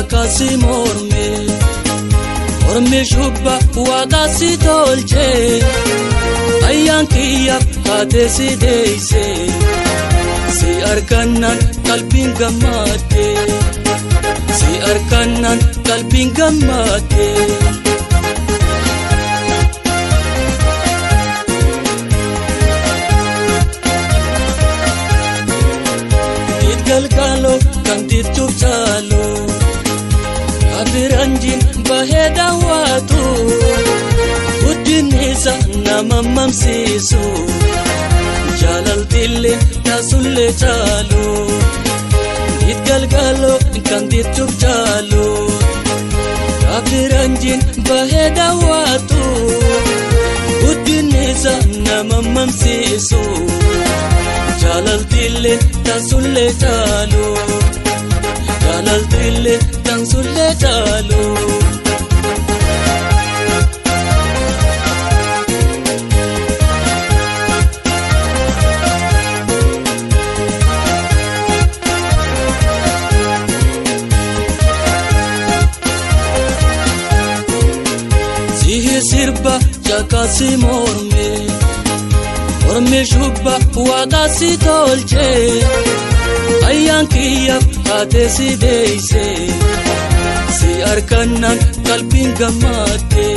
jakasi morme shubba waqasi tolche ayyan kiyya haate si deeyse si arkannan qalbiin gammadde si arkannan qalbiin gammadde galgalo kantit chalo abiranjin baheda watu udinisa namamam sisu jalal dille nasulle chalo galgalo kantit chalo abiranjin baheda watu udinisa namamam sisu jalal dille nasulle chalo jalal dille nasulle chalo zihi sirba jakasi morme shubba waqasi tolche ayyan kiyya haate si deeyse si arkannan qalbiin gammadde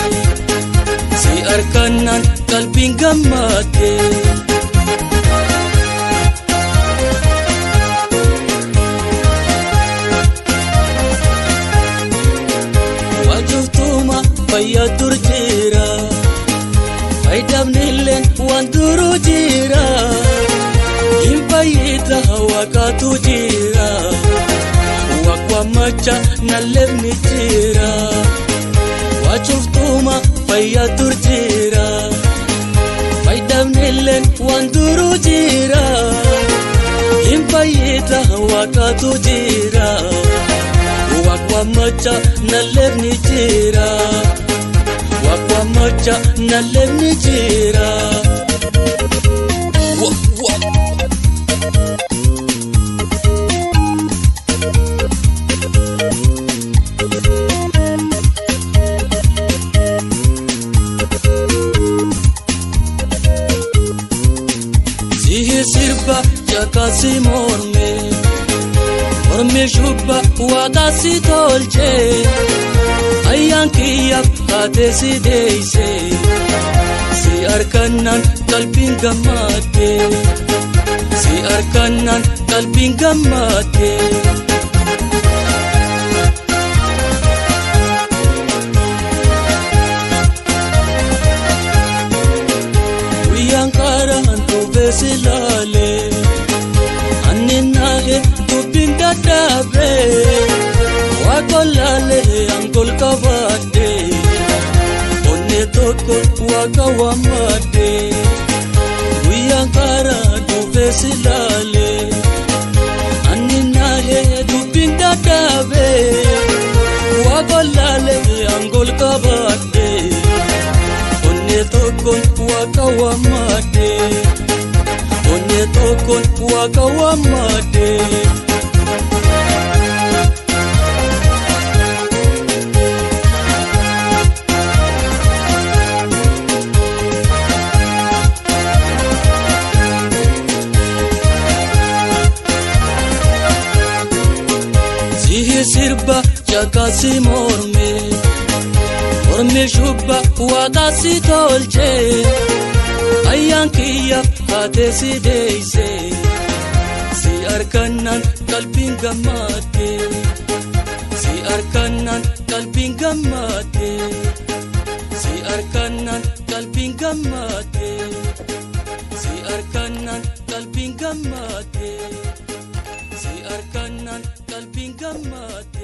si arkannan qalbiin gammadde wajuftuma fayyadur jira faydamnilleen waan duru jira impayita waqatu jira waqwa macha nalefni jira wachuftuma fayyadur jira faydamnilleen waan duru jira impayita waqatu jira waqwa macha nalefni jira waqwa macha nalefni jira zihi sirba jakasi morme shubba waqasi tolche ayyan kiyya haate si deeyse si arkannan qalbiin gammadde si arkannan qalbiin gammadde guyyan karan tuube silale anninnahe dubbin dadhabe waqolale angol qabadde onne tokko waqa wammadde guyyan karan tuube silale anninnahe dubbin dadhabe waqolale angol qabadde onne tokko waqa wammadde onne tokko waqa wammadde zihi sirba jakasi morme shubba waqasi tolche ayyan kiyya haate si deeyse si arkannan qalbiin gammadde si arkannan qalbiin gammadde si arkannan qalbiin gammadde si arkannan qalbiin gammadde si arkannan qalbiin gammadde